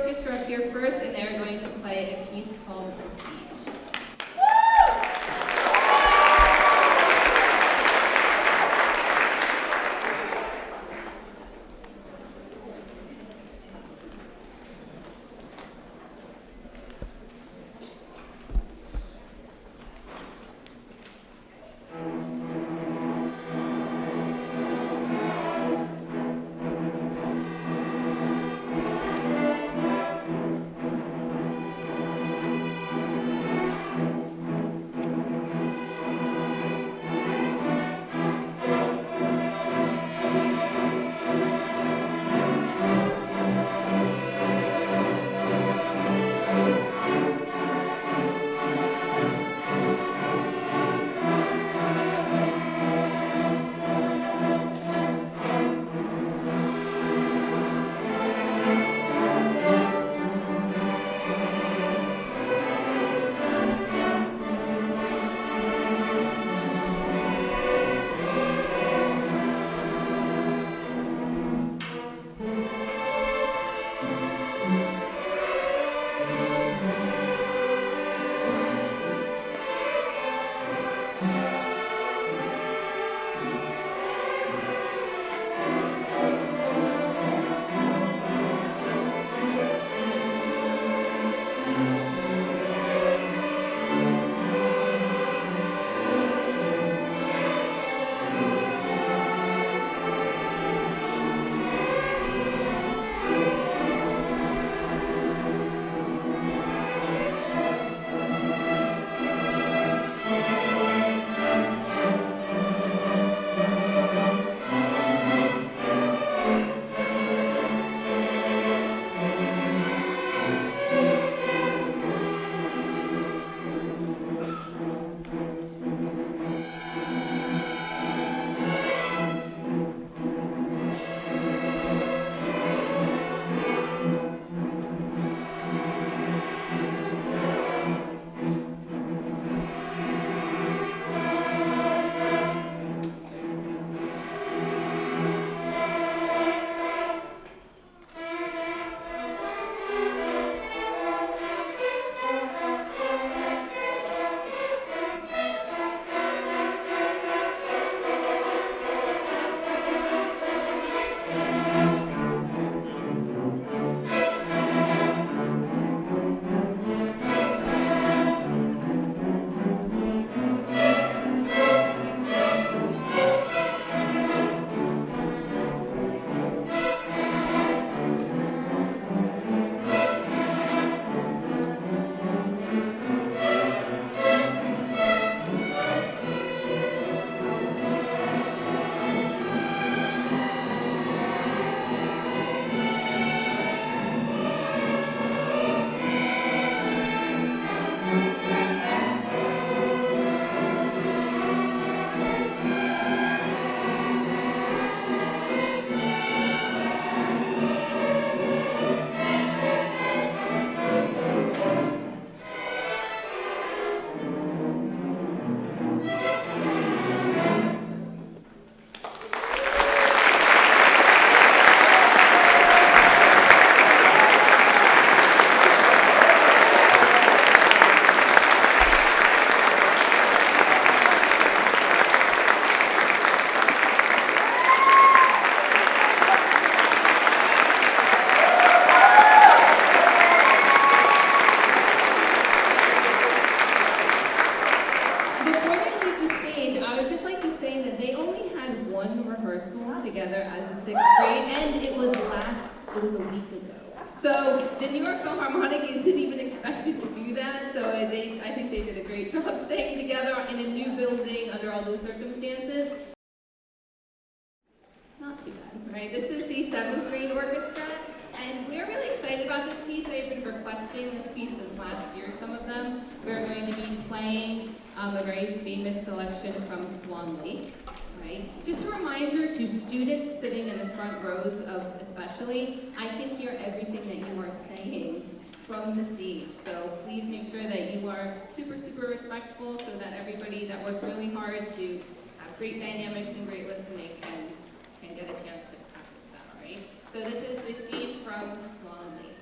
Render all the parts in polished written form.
Orchestra up here first, and they're going to play a piece called The Siege. together as a sixth grade, and it was a week ago. So the New York Philharmonic isn't even expected to do that, so I think they did a great job staying together in a new building under all those circumstances. Not too bad, right? This is the 7th grade orchestra, and we're really excited about this piece. They've been requesting this piece since last year, some of them. We're going to be playing a very famous selection from Swan Lake, right? Just a reminder to students sitting in the front rows especially, I can hear everything that you are saying from the stage. So please make sure that you are super, super respectful so that everybody that worked really hard to have great dynamics and great listening can get a chance to practice that, all right? So this is the scene from Swan Lake.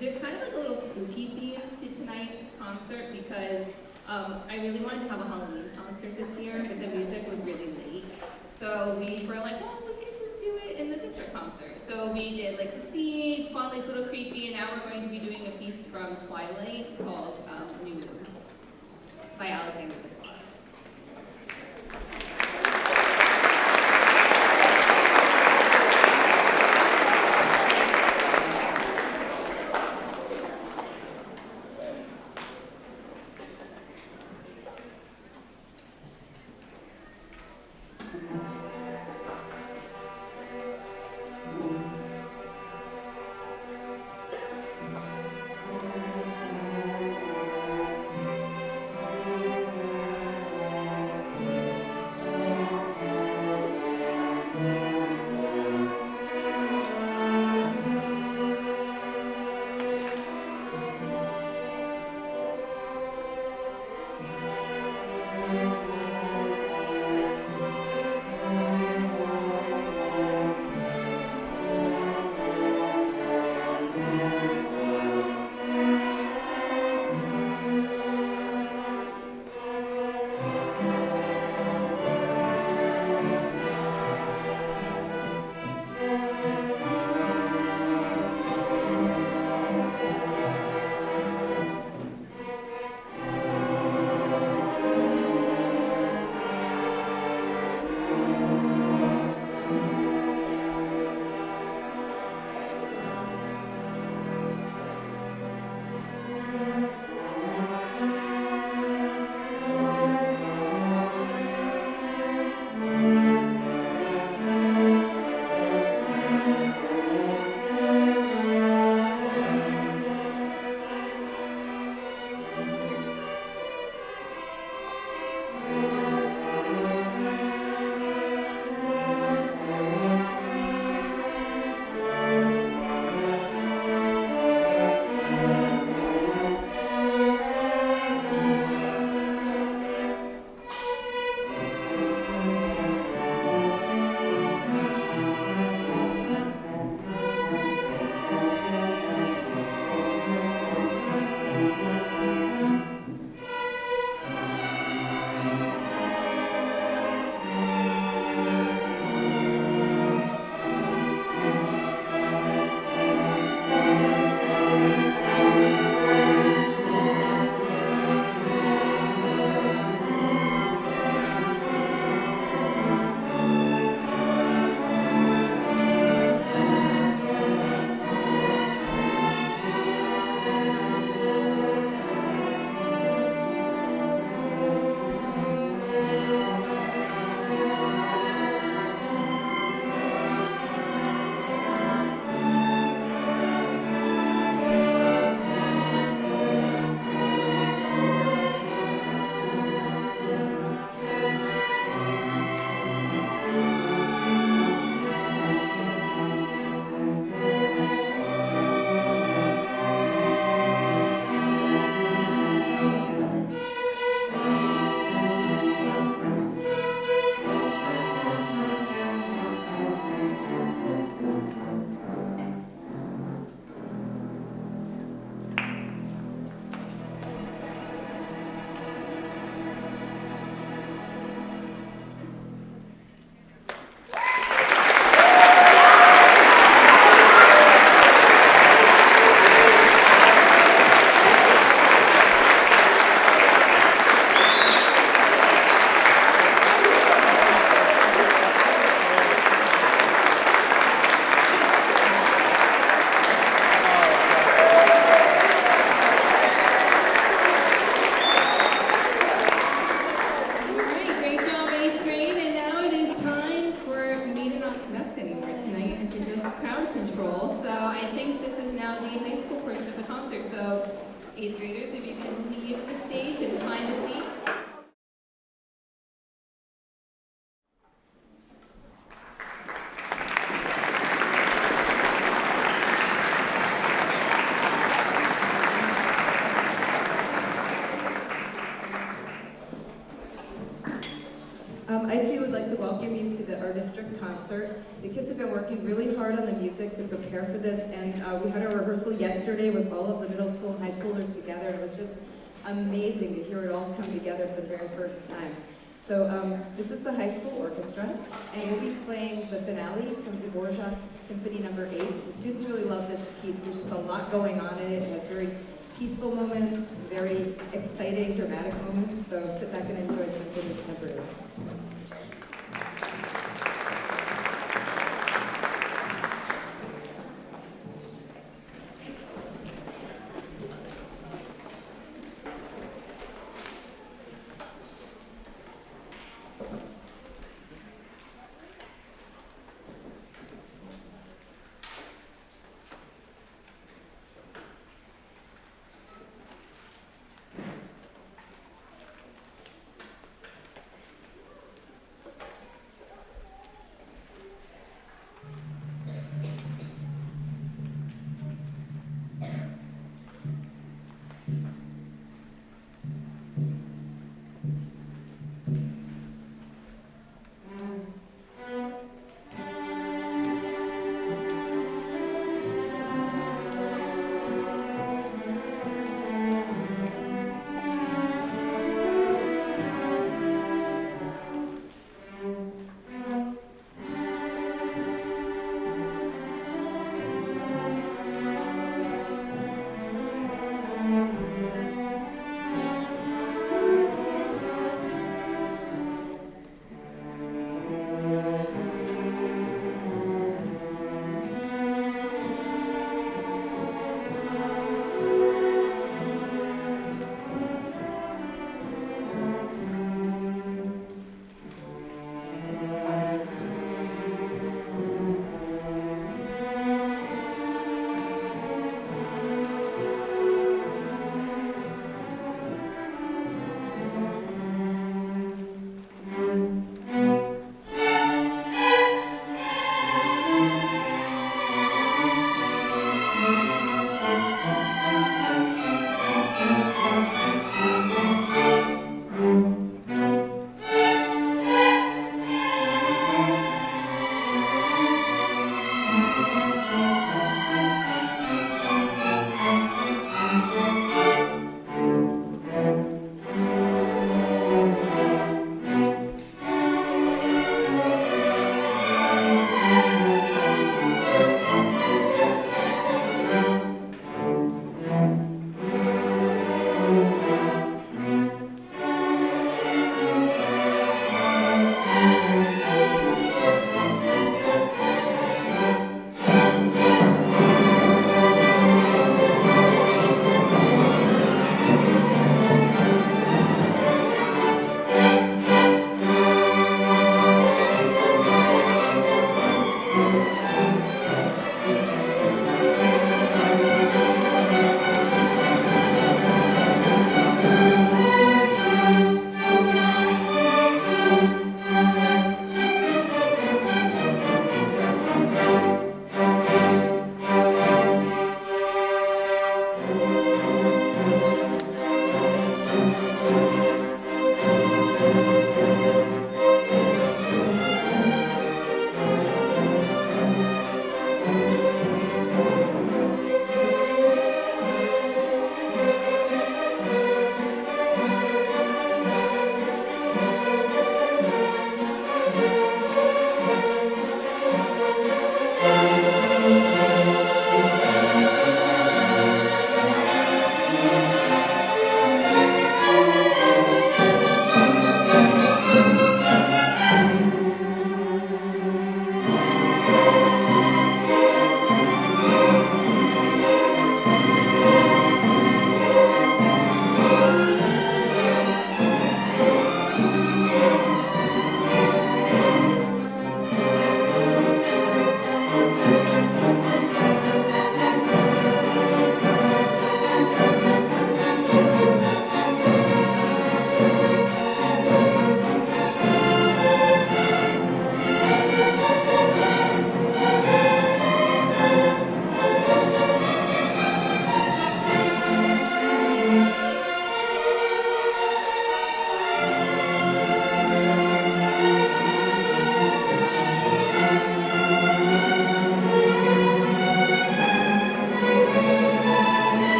There's kind of like a little spooky theme to tonight's concert because I really wanted to have a Halloween concert this year, but the music was really late. So we were like, well, we could just do it in the district concert. So we did like The Siege, Spotlight's a little creepy, and now we're going to be doing a piece from Twilight called New Moon by Alexander Desplat. I too would like to welcome you to the Art District concert. The kids have been working really hard on the music to prepare for this, and we had our rehearsal yesterday with all of the middle school and high schoolers together, and it was just amazing to hear it all come together for the very first time. So this is the high school orchestra, and we'll be playing the finale from Dvorak's Symphony No. 8. The students really love this piece. There's just a lot going on in it. It has very peaceful moments, very exciting, dramatic moments. So sit back and enjoy Symphony No. 8.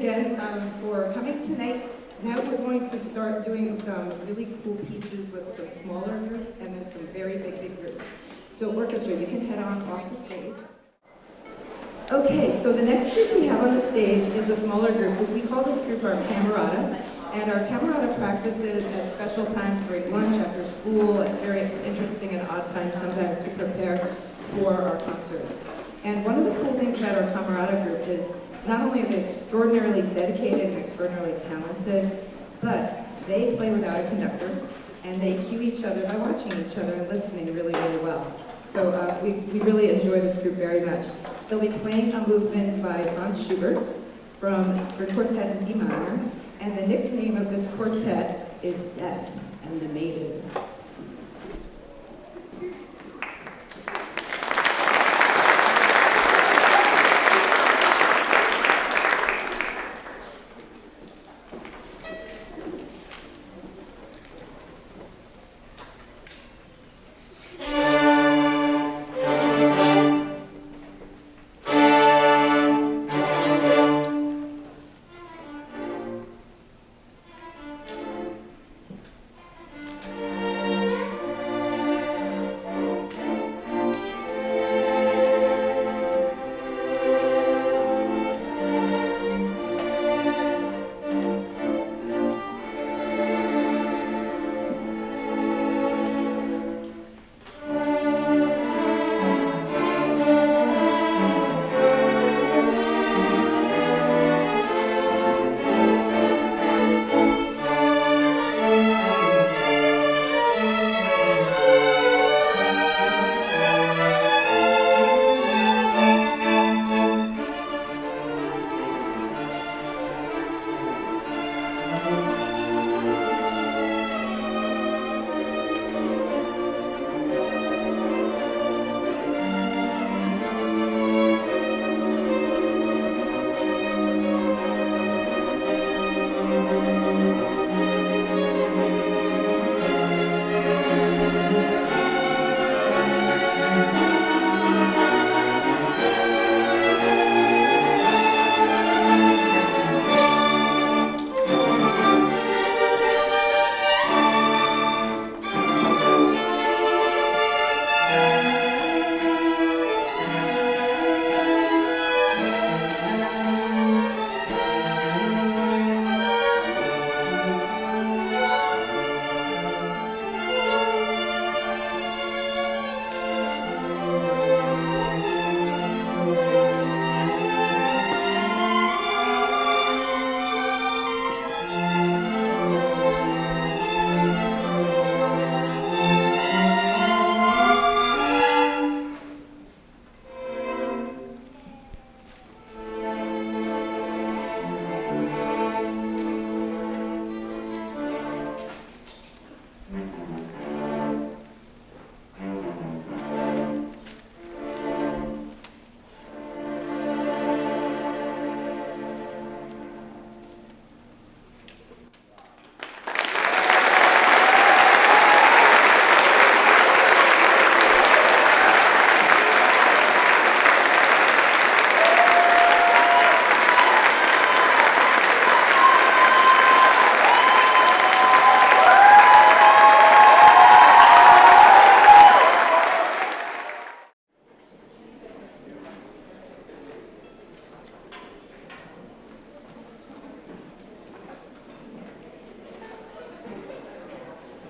again for coming tonight. Now we're going to start doing some really cool pieces with some smaller groups and then some very big groups. So orchestra, you can head on off the stage. Okay, so the next group we have on the stage is a smaller group. We call this group our Camerata. And our Camerata practices at special times during lunch, after school, at very interesting and odd times sometimes to prepare for our concerts. And one of the cool things about our Camerata group is not only are they extraordinarily dedicated and extraordinarily talented, but they play without a conductor, and they cue each other by watching each other and listening really well. So we really enjoy this group very much. They'll be playing a movement by Franz Schubert from String Quartet in D minor, and the nickname of this quartet is Death and the Maiden.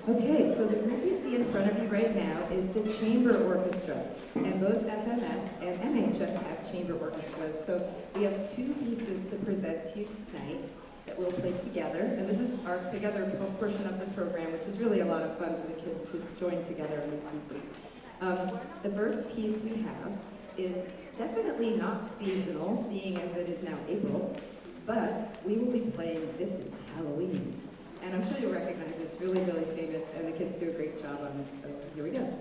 Okay, so the group you see in front of you right now is the Chamber Orchestra, and both FMS and MHS have chamber orchestras. So we have two pieces to present to you tonight that we'll play together, and this is our together portion of the program, which is really a lot of fun for the kids to join together in these pieces. The first piece we have is definitely not seasonal, seeing as it is now April, but we will be playing This Is Halloween. And I'm sure you'll recognize it. It's really famous, and the kids do a great job on it, so here we go.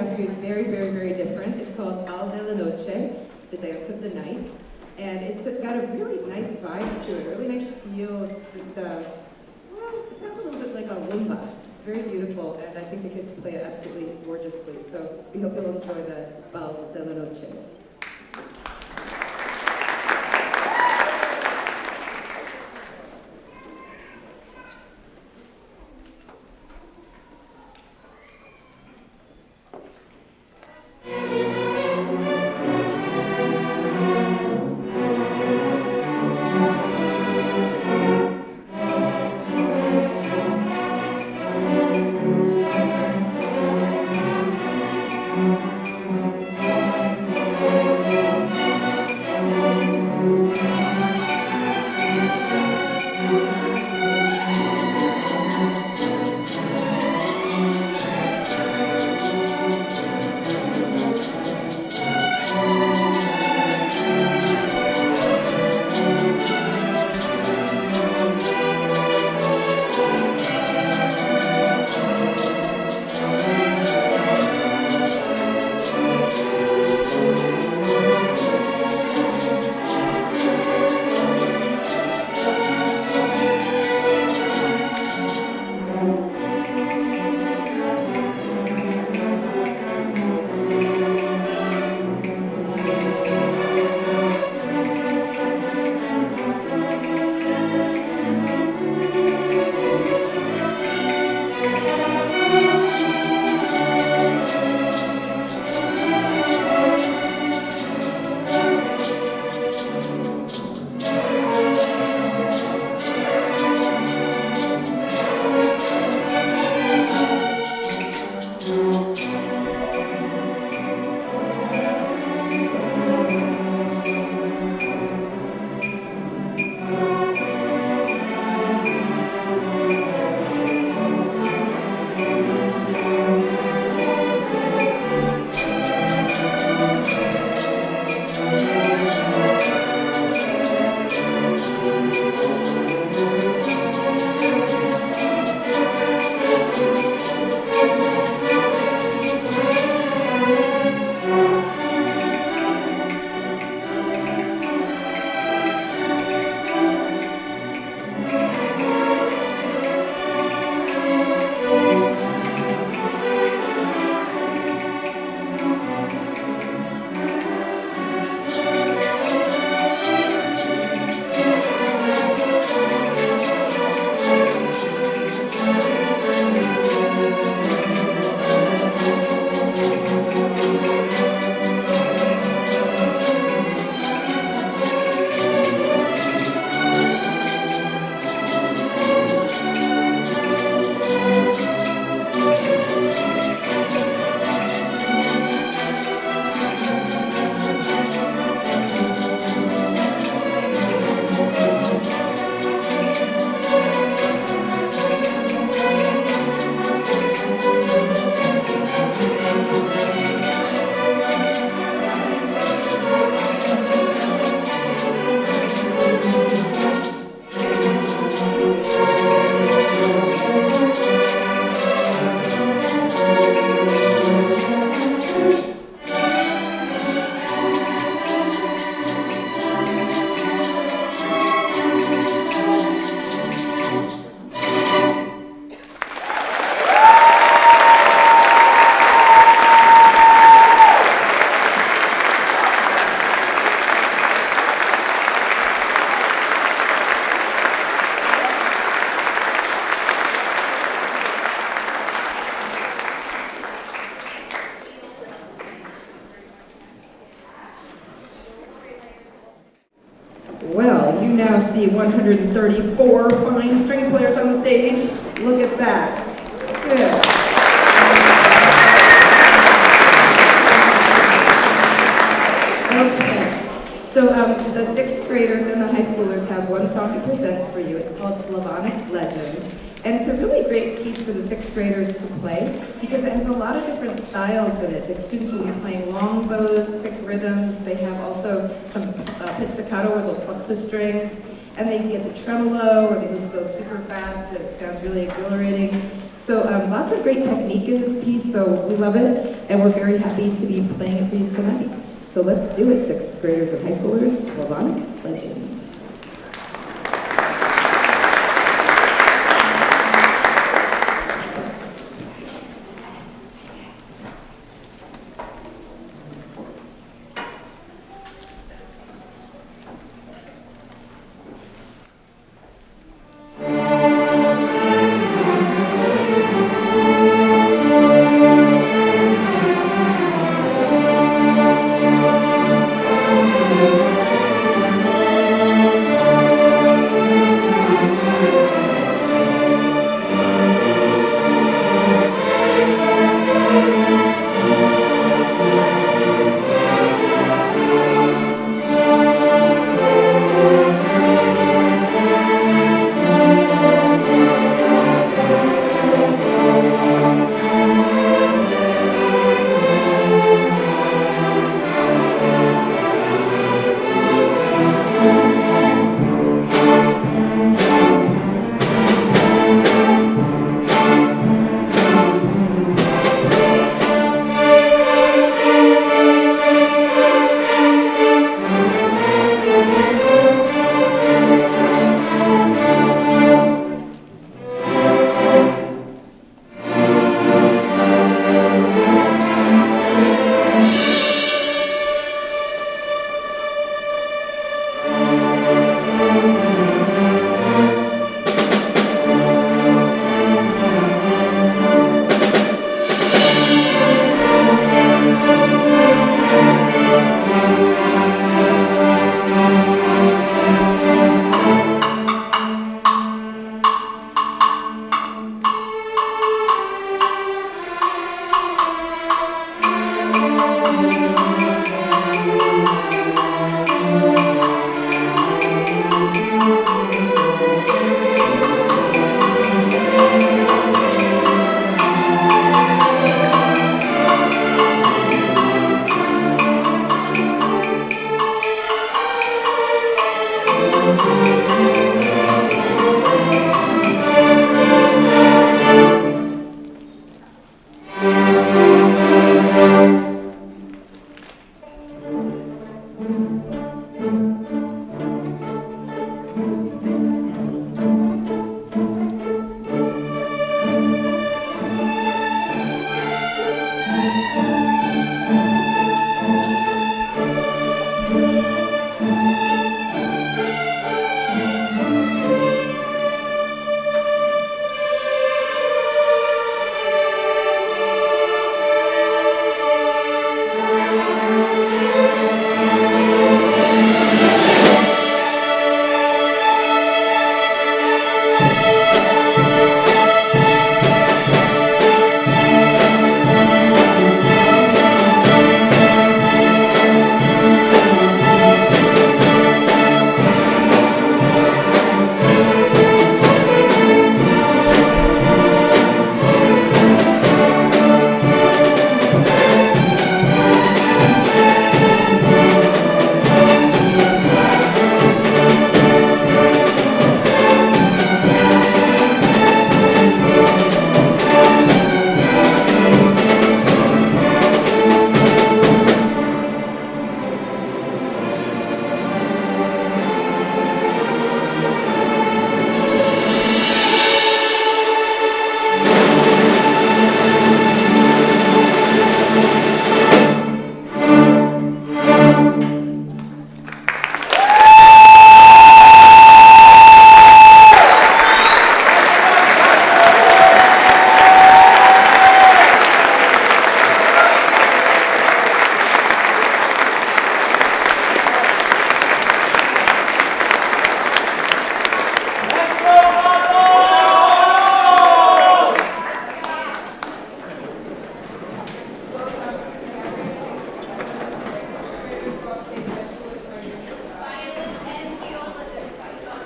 have for you is very, very, very different. It's called Bal della Noche, the dance of the night. And it's got a really nice vibe to it, a really nice feel. It's just, well, it sounds a little bit like a rumba. It's very beautiful, and I think the kids play it absolutely gorgeously. So we hope you'll enjoy the Bal della Noche. Well, you now see 134 fine string players on the stage. Look at that. Good. Okay. So the sixth graders and the high schoolers have one song to present for you. It's called Slavonic Legend. And it's a really great piece for the sixth graders to play because it has a lot of different styles in it. The students will be playing long bows, quick rhythms. They have also some pizzicato where they'll pluck the strings. And they can get to tremolo or they can go super fast. It sounds really exhilarating. So lots of great technique in this piece, so we love it, and we're very happy to be playing it for you tonight. So let's do it, sixth graders and high schoolers, Slavonic Legend.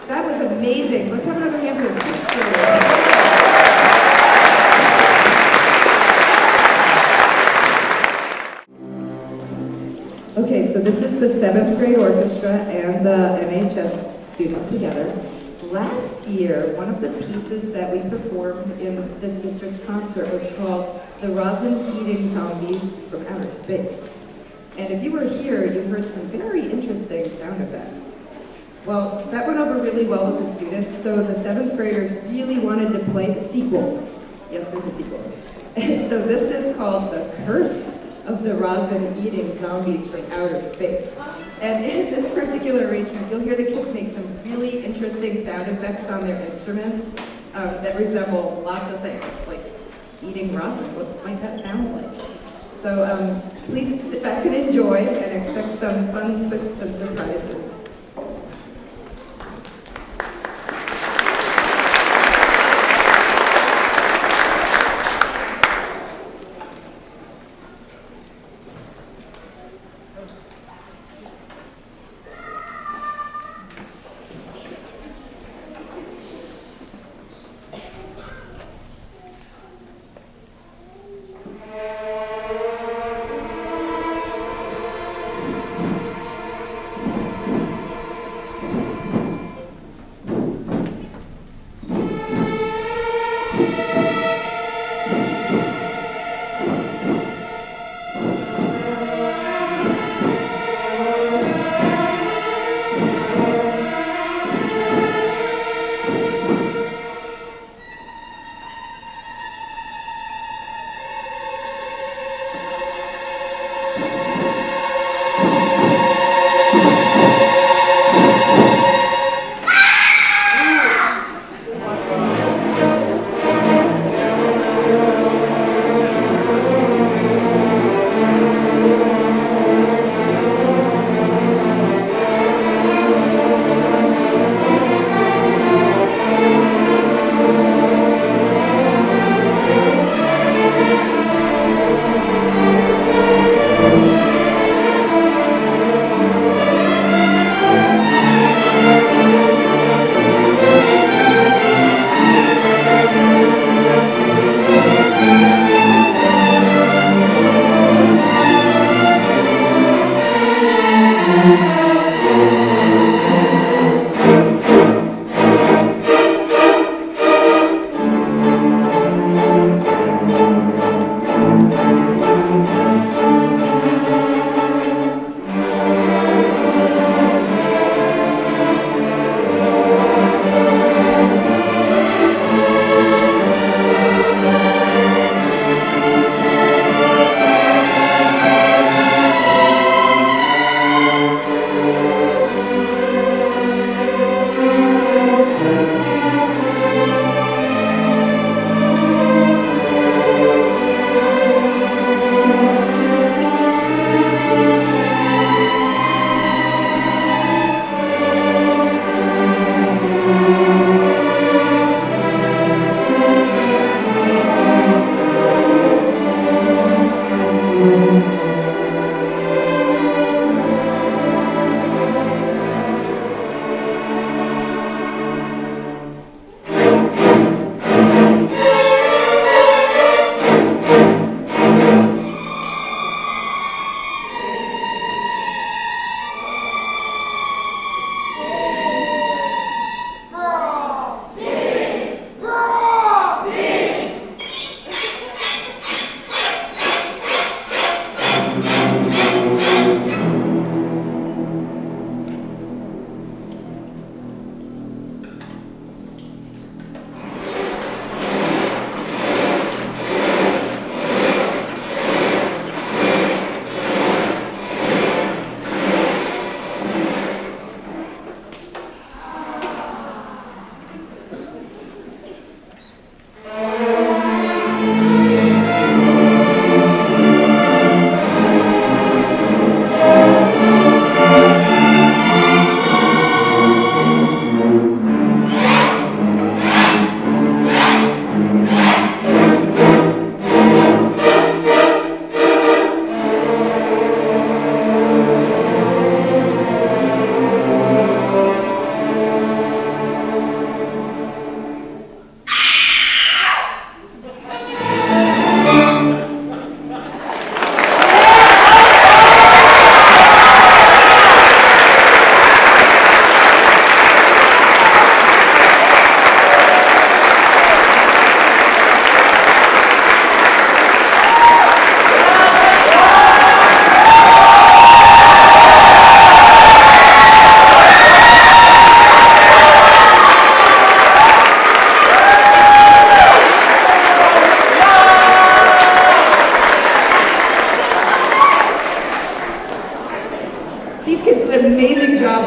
That was amazing. Let's have another hand for the sixth grade. Okay, so this is the seventh grade orchestra and the MHS students together. Last year, one of the pieces that we performed in this district concert was called The Rosin-Eating Zombies from Outer Space. And if you were here, you heard some very interesting sound effects. Well, that went over really well with the students, so the 7th graders really wanted to play the sequel. Yes, there's a sequel. And so this is called The Curse of the Rosin-Eating Zombies from Outer Space. And in this particular arrangement, you'll hear the kids make some really interesting sound effects on their instruments that resemble lots of things, like eating rosin. What might that sound like? So please sit back and enjoy and expect some fun twists and surprises.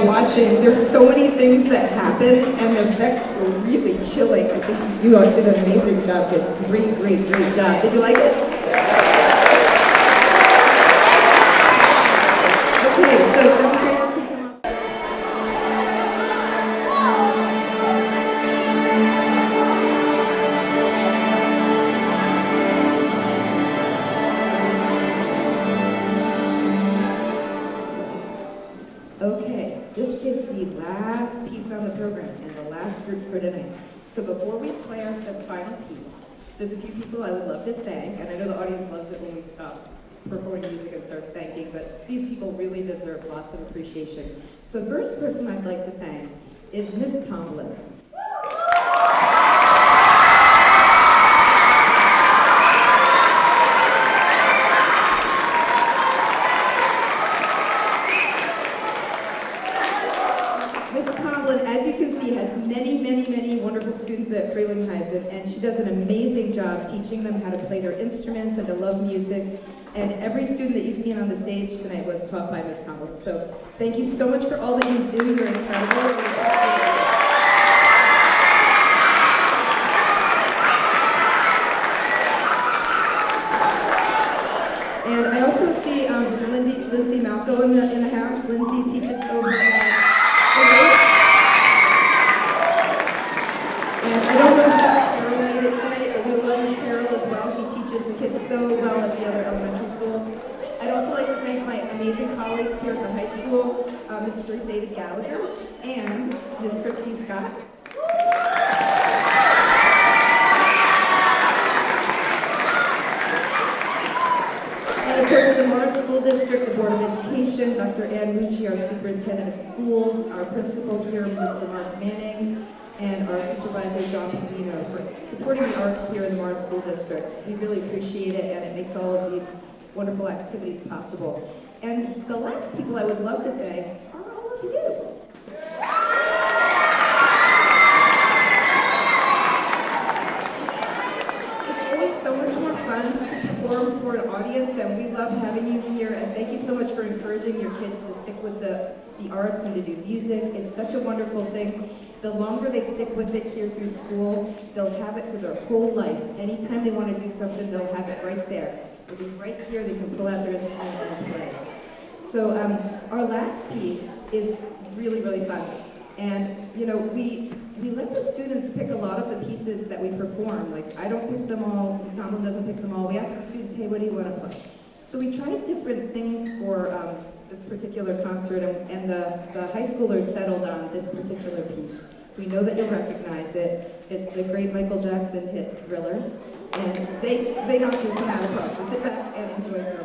watching, there's so many things that happen, and the effects were really chilling. I think you all did an amazing job, kids. Great, great, great job. Did you like it? Okay, so 7th graders can come up. Okay, this is the last piece on the program and the last group for tonight. So before we play our the final piece, there's a few people I would love to thank, and I know the audience loves it when we stop performing music and starts thanking, but these people really deserve lots of appreciation. So the first person I'd like to thank is Miss Tomlin. Miss Tomlin, as you can see, has many, many, many wonderful students at Frelinghuysen, and she does an amazing job teaching them how to play their instruments and to love music. And every student that you've seen on the stage tonight was taught by Miss Tomlin. So thank you so much for all that you do. You're incredible. And I also see Lindsay Malco in the house. Lindsay teaches over at and I don't know if Miss Carol made it tonight, but we love Miss Carol as well. She teaches the kids so well at the other elementary schools. I'd also like to thank my amazing colleagues here at the high school, Mr. David Gallagher and Miss Christy Scott. And of course, the Morris School District, the Board of Education, Dr. Ann Ricci, our Superintendent of Schools, our principal here, Mr. Mark Manning, and our supervisor, John Pavino, for supporting the arts here in the Morris School District. We really appreciate it, and it makes all of these wonderful activities possible. And the last people I would love to thank are all of you. It's always so much more fun to perform for an audience, and we love having you here, and thank you so much for encouraging your kids to stick with the arts and to do music. It's such a wonderful thing. The longer they stick with it here through school, they'll have it for their whole life. Anytime they want to do something, they'll have it right there. It'll be right here, they can pull out their instrument and play. So our last piece is really, really fun. And, you know, we let the students pick a lot of the pieces that we perform. Like, I don't pick them all, Ms. Tomlin doesn't pick them all. We ask the students, hey, what do you want to play? So we tried different things for this particular concert, and the high schoolers settled on this particular piece. We know that you'll recognize it. It's the great Michael Jackson hit Thriller. And they don't choose to have a part, so sit back and enjoy Thriller.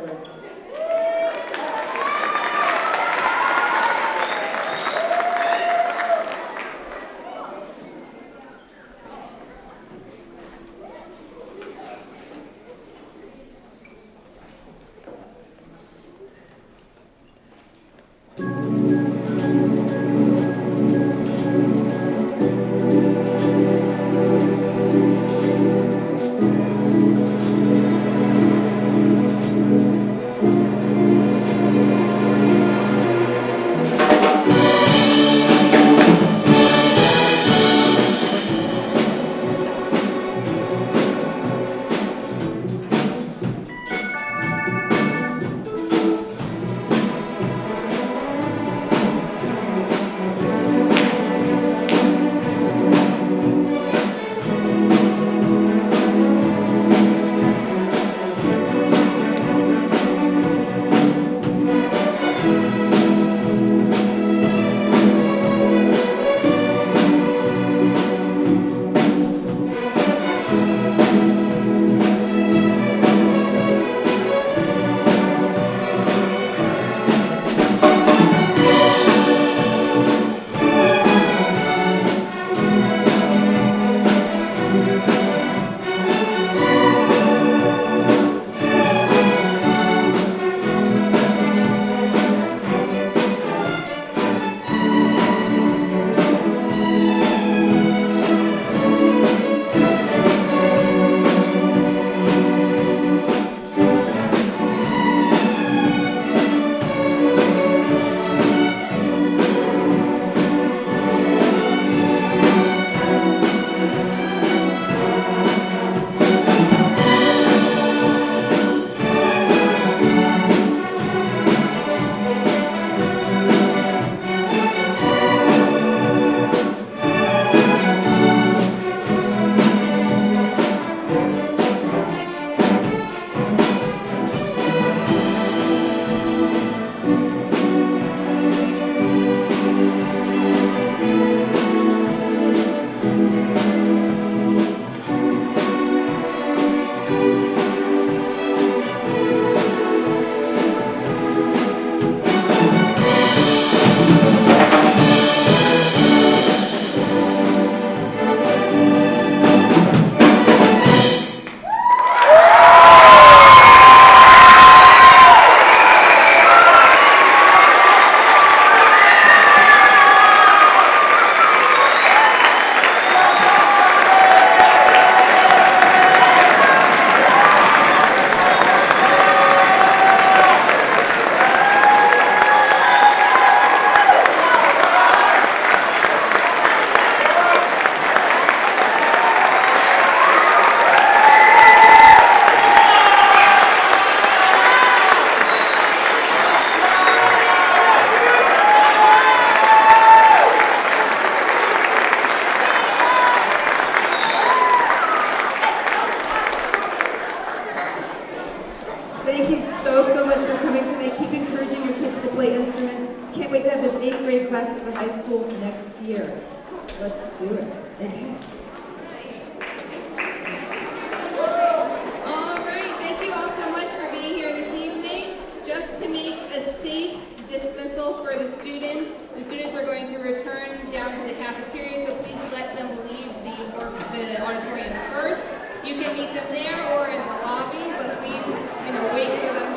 the high school next year. Let's do it. All right, thank you all so much for being here this evening. Just to make a safe dismissal for the students are going to return down to the cafeteria, so please let them leave the auditorium first. You can meet them there or in the lobby, but please, wait for them